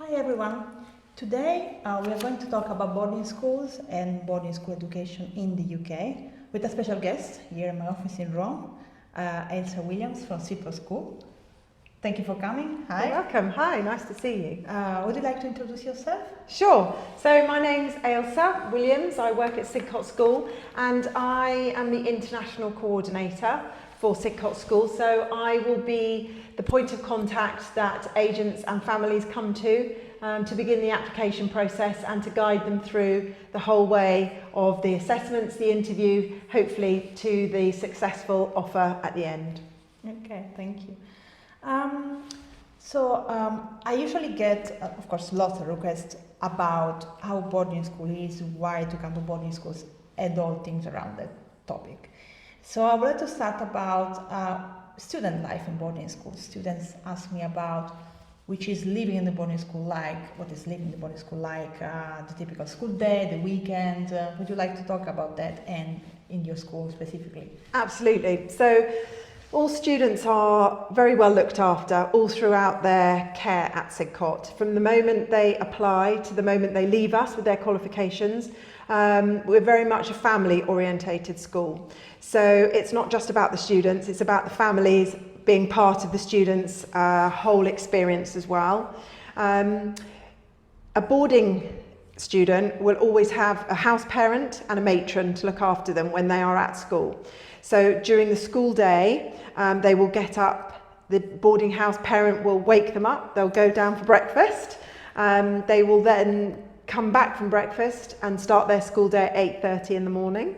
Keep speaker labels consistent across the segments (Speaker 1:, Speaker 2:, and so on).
Speaker 1: Hi everyone. Today we are going to talk about boarding schools and boarding school education in the UK with a special guest here in my office in Rome, Ailsa Williams from Sidcot School. Thank you for coming. Hi.
Speaker 2: You're welcome. Hi, nice to see you.
Speaker 1: Would you like to introduce yourself?
Speaker 2: Sure. So my name's Ailsa Williams. I work at Sidcot School and I am the international coordinator for Sidcot School. So I will be the point of contact that agents and families come to begin the application process and to guide them through the whole way of the assessments, the interview, hopefully to the successful offer at the end.
Speaker 1: Okay, thank you. I usually get, of course, lots of requests about how boarding school is, why to come to boarding schools, and all things around that topic. So I would like to start about student life in boarding schools. Students ask me about which is living in the boarding school like, what is living in the boarding school like, the typical school day, the weekend. Would you like to talk about that and in your school specifically?
Speaker 2: Absolutely. So all students are very well looked after all throughout their care at Sidcot. From the moment they apply to the moment they leave us with their qualifications, we're very much a family orientated school. So it's not just about the students, it's about the families being part of the students' whole experience as well. A boarding student will always have a house parent and a matron to look after them when they are at school. So during the school day, they will get up, the boarding house parent will wake them up, they'll go down for breakfast, they will then come back from breakfast and start their school day at 8:30 in the morning.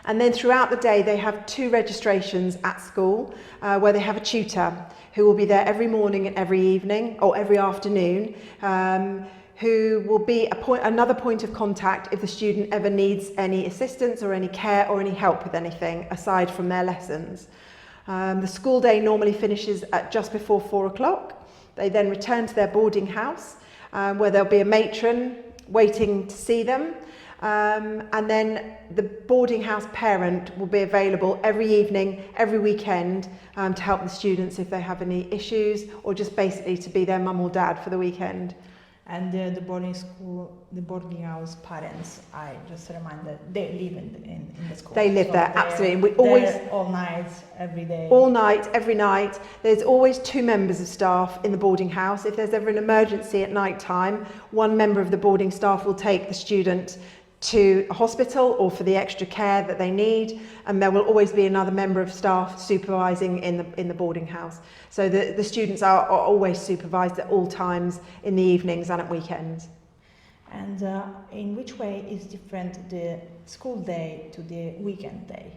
Speaker 2: And then throughout the day, they have 2 registrations at school where they have a tutor who will be there every morning and every evening or every afternoon, who will be another point of contact if the student ever needs any assistance or any care or any help with anything aside from their lessons. The school day normally finishes at just before 4 o'clock. They then return to their boarding house where there'll be a matron waiting to see them. And then the boarding house parent will be available every evening, every weekend to help the students if they have any issues or just basically to be their mum or dad for the weekend.
Speaker 1: And the boarding school, the boarding house parents, I just remind that they live in the school.
Speaker 2: They live there, absolutely. And we always
Speaker 1: all night, every day.
Speaker 2: All night, every night. There's always 2 members of staff in the boarding house. If there's ever an emergency at night time, one member of the boarding staff will take the student to a hospital or for the extra care that they need, and there will always be another member of staff supervising in the boarding house. So the students are always supervised at all times in the evenings and at weekends.
Speaker 1: And in which way is different the school day to the weekend day?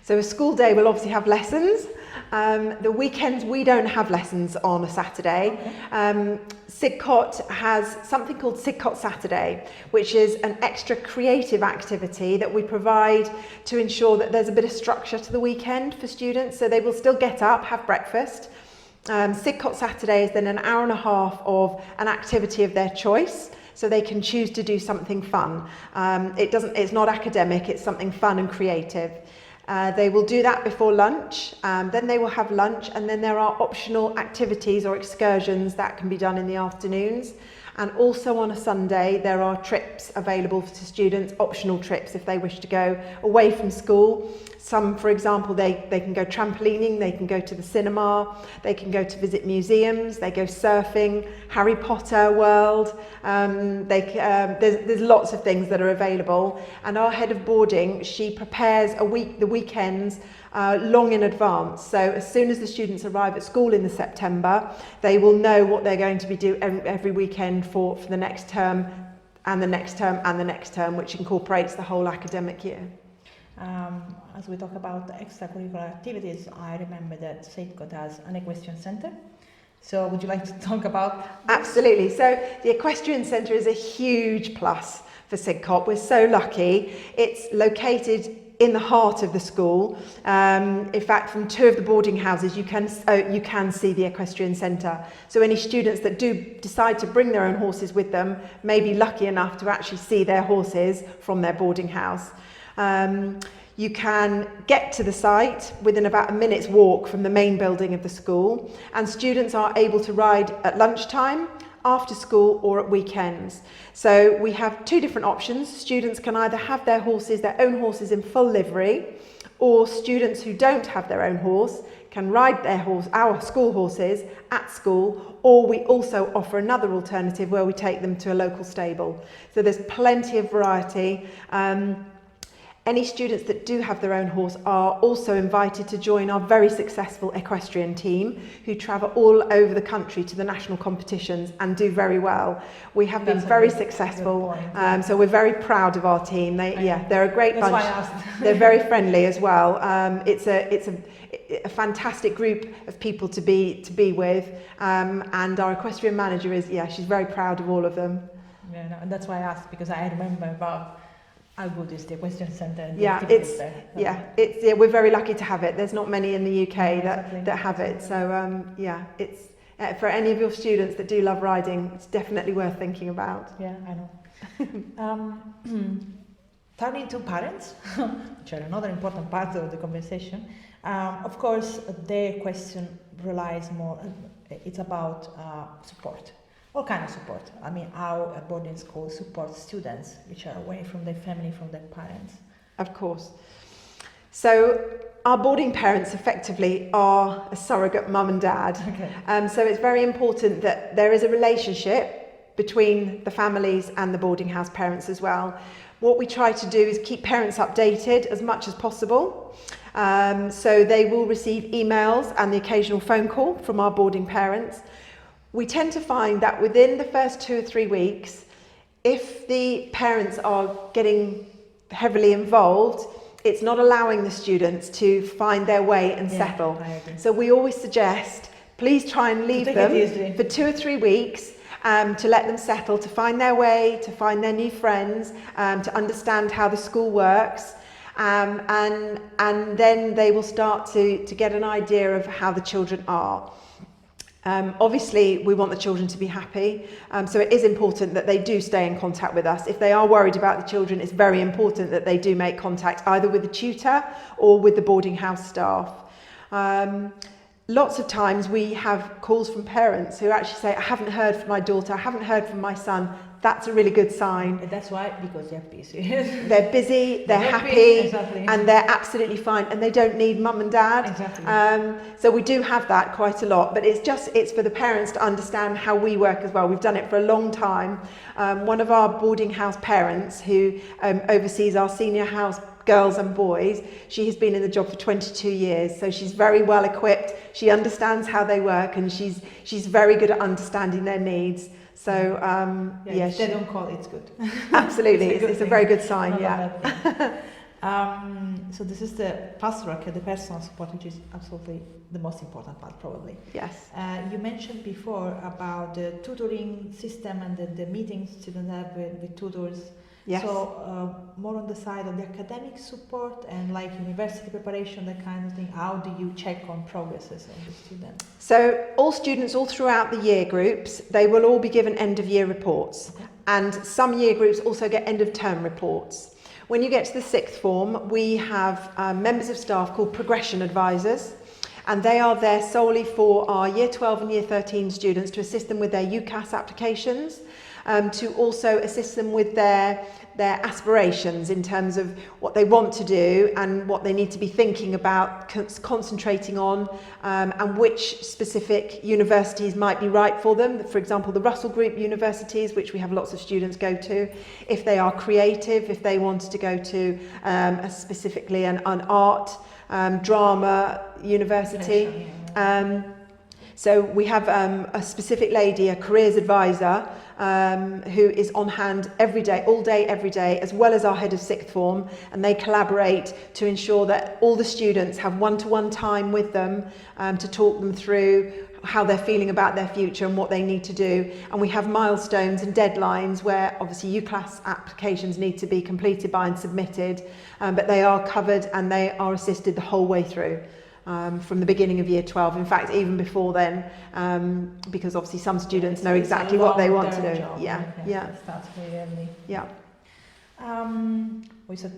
Speaker 2: So a school day will obviously have lessons. The weekends we don't have lessons on a Saturday.
Speaker 1: Okay.
Speaker 2: Sidcot has something called Sidcot Saturday, which is an extra creative activity that we provide to ensure that there's a bit of structure to the weekend for students. So they will still get up, have breakfast. Sidcot Saturday is then an hour and a half of an activity of their choice. So they can choose to do something fun. It's not academic, it's something fun and creative. They will do that before lunch, then they will have lunch, and then there are optional activities or excursions that can be done in the afternoons. And also on a Sunday, there are trips available to students, optional trips if they wish to go away from school. Some, for example, they can go trampolining, they can go to the cinema, they can go to visit museums, they go surfing, Harry Potter world. There's lots of things that are available. And our head of boarding, she prepares the weekends long in advance. So as soon as the students arrive at school in September, they will know what they're going to be doing every weekend for the next term and the next term and the next term, which incorporates the whole academic year.
Speaker 1: As we talk about extracurricular activities, I remember that Sidcot has an equestrian centre. So would you like to talk about this?
Speaker 2: Absolutely. So the equestrian centre is a huge plus for Sidcot. We're so lucky. It's located in the heart of the school. In fact, from 2 of the boarding houses, you can see the equestrian centre. So any students that do decide to bring their own horses with them may be lucky enough to actually see their horses from their boarding house. You can get to the site within about a minute's walk from the main building of the school, and students are able to ride at lunchtime after school or at weekends. So we have two different options. Students can either have their own horses in full livery, or students who don't have their own horse can ride our school horses at school, or we also offer another alternative where we take them to a local stable. So there's plenty of variety. Any students that do have their own horse are also invited to join our very successful equestrian team, who travel all over the country to the national competitions and do very well. We have been very successful, so we're very proud of our team. They're a great bunch.
Speaker 1: That's why I asked.
Speaker 2: They're very friendly as well. It's a fantastic group of people to be with, and our equestrian manager she's very proud of all of them.
Speaker 1: Yeah, no, and that's why I asked, because I remember about how good is the equestrian centre. And
Speaker 2: we're very lucky to have it. There's not many in the UK that have it. So it's for any of your students that do love riding, it's definitely worth thinking about.
Speaker 1: Yeah, I know. Turning to parents, which are another important part of the conversation. Of course, their question relies more. It's about support. All kind of support. I mean, how a boarding school supports students which are away from their family, from their parents.
Speaker 2: Of course. So our boarding parents effectively are a surrogate mum and dad.
Speaker 1: Okay.
Speaker 2: So it's very important that there is a relationship between the families and the boarding house parents as well. What we try to do is keep parents updated as much as possible. So they will receive emails and the occasional phone call from our boarding parents. We tend to find that within the first 2 or 3 weeks, if the parents are getting heavily involved, it's not allowing the students to find their way and settle. So we always suggest, please try and leave them for 2 or 3 weeks to let them settle, to find their way, to find their new friends, to understand how the school works. And then they will start to get an idea of how the children are. Obviously, we want the children to be happy, so it is important that they do stay in contact with us. If they are worried about the children, it's very important that they do make contact either with the tutor or with the boarding house staff. Lots of times we have calls from parents who actually say, I haven't heard from my daughter, I haven't heard from my son. That's a really good sign.
Speaker 1: And that's why, because they're busy.
Speaker 2: They're busy, they're happy, and they're absolutely fine, and they don't need mum and dad.
Speaker 1: Exactly.
Speaker 2: So we do have that quite a lot, but it's for the parents to understand how we work as well. We've done it for a long time. One of our boarding house parents who oversees our senior house girls and boys, she has been in the job for 22 years, so she's very well equipped. She understands how they work, and she's very good at understanding their needs. So
Speaker 1: if they don't call, it's good.
Speaker 2: Absolutely, it's a very good sign.
Speaker 1: So this is the pastoral care, the personal support, which is absolutely the most important part, probably.
Speaker 2: Yes.
Speaker 1: You mentioned before about the tutoring system and the meetings students have with tutors.
Speaker 2: Yes.
Speaker 1: So more on the side of the academic support and like university preparation, that kind of thing. How do you check on progresses of the students?
Speaker 2: So all students all throughout the year groups, they will all be given end of year reports. Okay. And some year groups also get end of term reports. When you get to the sixth form, we have members of staff called progression advisors, and they are there solely for our year 12 and year 13 students to assist them with their UCAS applications. To also assist them with their aspirations in terms of what they want to do and what they need to be thinking about, concentrating on, and which specific universities might be right for them. For example, the Russell Group universities, which we have lots of students go to. If they are creative, if they wanted to go to specifically an art, drama university. So we have a specific lady, a careers advisor, who is on hand every day, all day, every day, as well as our head of sixth form, and they collaborate to ensure that all the students have one-to-one time with them to talk them through how they're feeling about their future and what they need to do. And we have milestones and deadlines where obviously UClass applications need to be completed by and submitted, but they are covered and they are assisted the whole way through. From the beginning of year 12, in fact even before then, because obviously some students know exactly what they want to do.
Speaker 1: Job. It starts very early. We said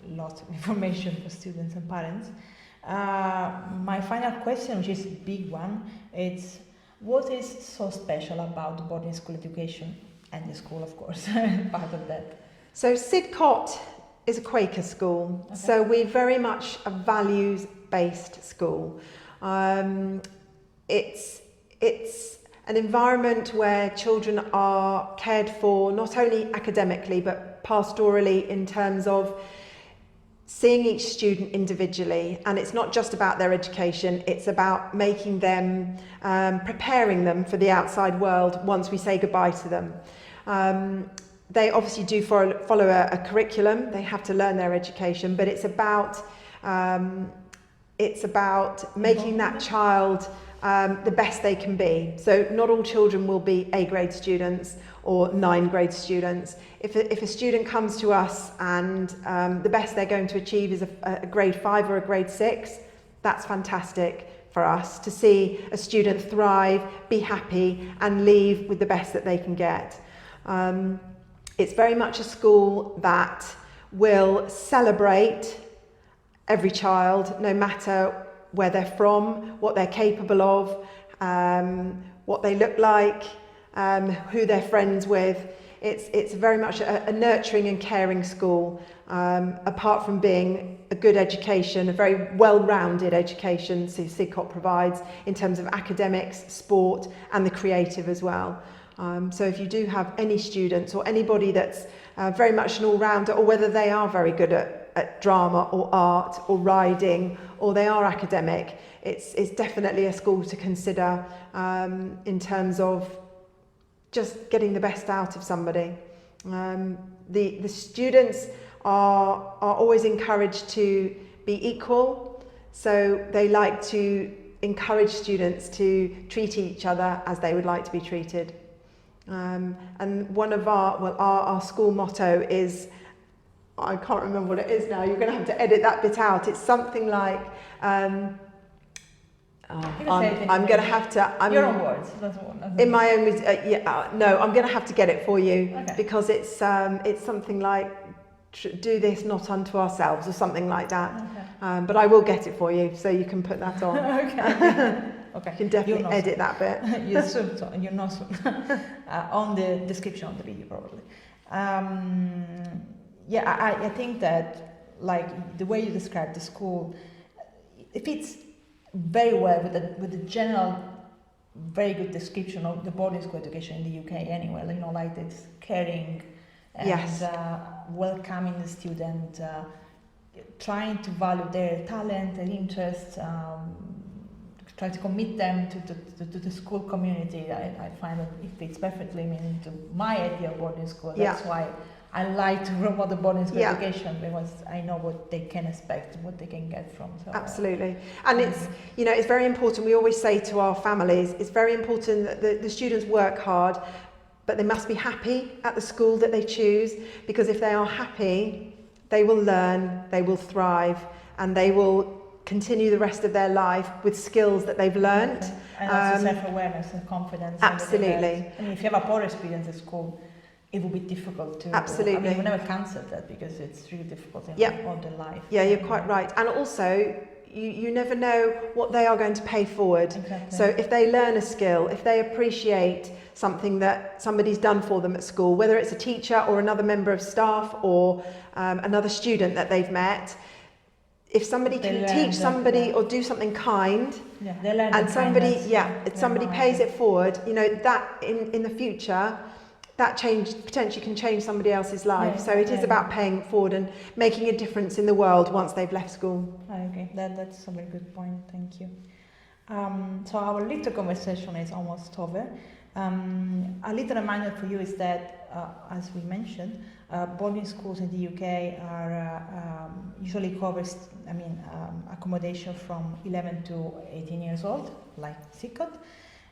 Speaker 1: lots of information for students and parents. My final question, which is a big one, it's What is so special about the boarding school education and the school, of course, part of that?
Speaker 2: So Sidcot is a Quaker school,
Speaker 1: Okay.
Speaker 2: so we're very much a values-based school. It's an environment where children are cared for not only academically but pastorally in terms of seeing each student individually, and it's not just about their education, it's about making them, preparing them for the outside world once we say goodbye to them. They obviously do follow a curriculum, they have to learn their education, but it's about making that child the best they can be. So not all children will be A grade students or 9 grade students. If a student comes to us and the best they're going to achieve is a grade 5 or a grade 6, that's fantastic for us to see a student thrive, be happy and leave with the best that they can get. It's very much a school that will celebrate every child, no matter where they're from, what they're capable of, what they look like, who they're friends with. It's very much a nurturing and caring school, apart from being a good education, a very well-rounded education Sidcot provides in terms of academics, sport and the creative as well. So if you do have any students or anybody that's very much an all-rounder, or whether they are very good at drama or art or riding, or they are academic, it's definitely a school to consider in terms of just getting the best out of somebody. The students are always encouraged to be equal, so they like to encourage students to treat each other as they would like to be treated. And one of our school motto is, I can't remember what it is now, you're going to have to edit that bit out. It's something like, I'm going to have to...
Speaker 1: Your own words. That's one.
Speaker 2: In my own words, no, I'm going to have to get it for you,
Speaker 1: okay.
Speaker 2: Because it's something like, do this not unto ourselves, or something like that.
Speaker 1: Okay.
Speaker 2: But I will get it for you, so you can put that on.
Speaker 1: Okay. Okay.
Speaker 2: You can definitely edit that bit.
Speaker 1: You soon, so you know soon. On the description of the video, probably. Yeah, I think that, like, the way you describe the school, it fits very well with the general, very good description of the boarding school education in the UK anyway. You know, like it's caring and
Speaker 2: yes.
Speaker 1: Welcoming the student, trying to value their talent and interests, try to commit them to the school community. I find that it fits perfectly into my idea of boarding school. That's why I like to promote the boarding school education, because I know what they can expect, what they can get from. So,
Speaker 2: absolutely. And it's, you know, it's very important. We always say to our families, it's very important that the students work hard, but they must be happy at the school that they choose, because if they are happy, they will learn, they will thrive, and they will continue the rest of their life with skills that they've learned.
Speaker 1: And also self-awareness and confidence.
Speaker 2: Absolutely.
Speaker 1: I mean, if you have a poor experience at school, it will be difficult to...
Speaker 2: Absolutely.
Speaker 1: I mean, we never cancel that, because it's really difficult in all their life.
Speaker 2: Yeah, you're quite right. And also, you never know what they are going to pay forward.
Speaker 1: Exactly.
Speaker 2: So if they learn a skill, if they appreciate something that somebody's done for them at school, whether it's a teacher or another member of staff or another student that they've met, if somebody can teach somebody or do something kind,
Speaker 1: they learn,
Speaker 2: and somebody pays it forward, you know, that in the future, that change potentially can change somebody else's life. So it is about paying it forward and making a difference in the world once they've left school.
Speaker 1: I agree. That's a very good point. Thank you. So our little conversation is almost over. A little reminder for you is that, as we mentioned, boarding schools in the UK are usually covers, accommodation from 11 to 18 years old, like Sidcot.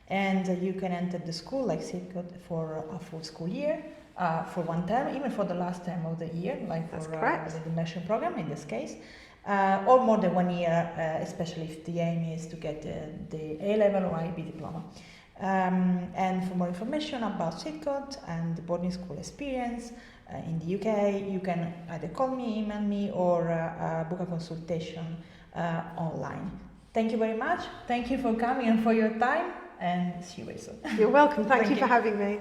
Speaker 1: And you can enter the school like Sidcot for a full school year, for one term, even for the last term of the year, like for the immersion program in this case, or more than 1 year, especially if the aim is to get the A-level or IB diploma. And for more information about Sidcot and the boarding school experience in the UK, you can either call me, email me, or book a consultation online. Thank you very much. Thank you for coming and for your time. and see you very soon.
Speaker 2: You're welcome. Thank you
Speaker 1: Thank
Speaker 2: for
Speaker 1: you.
Speaker 2: having me.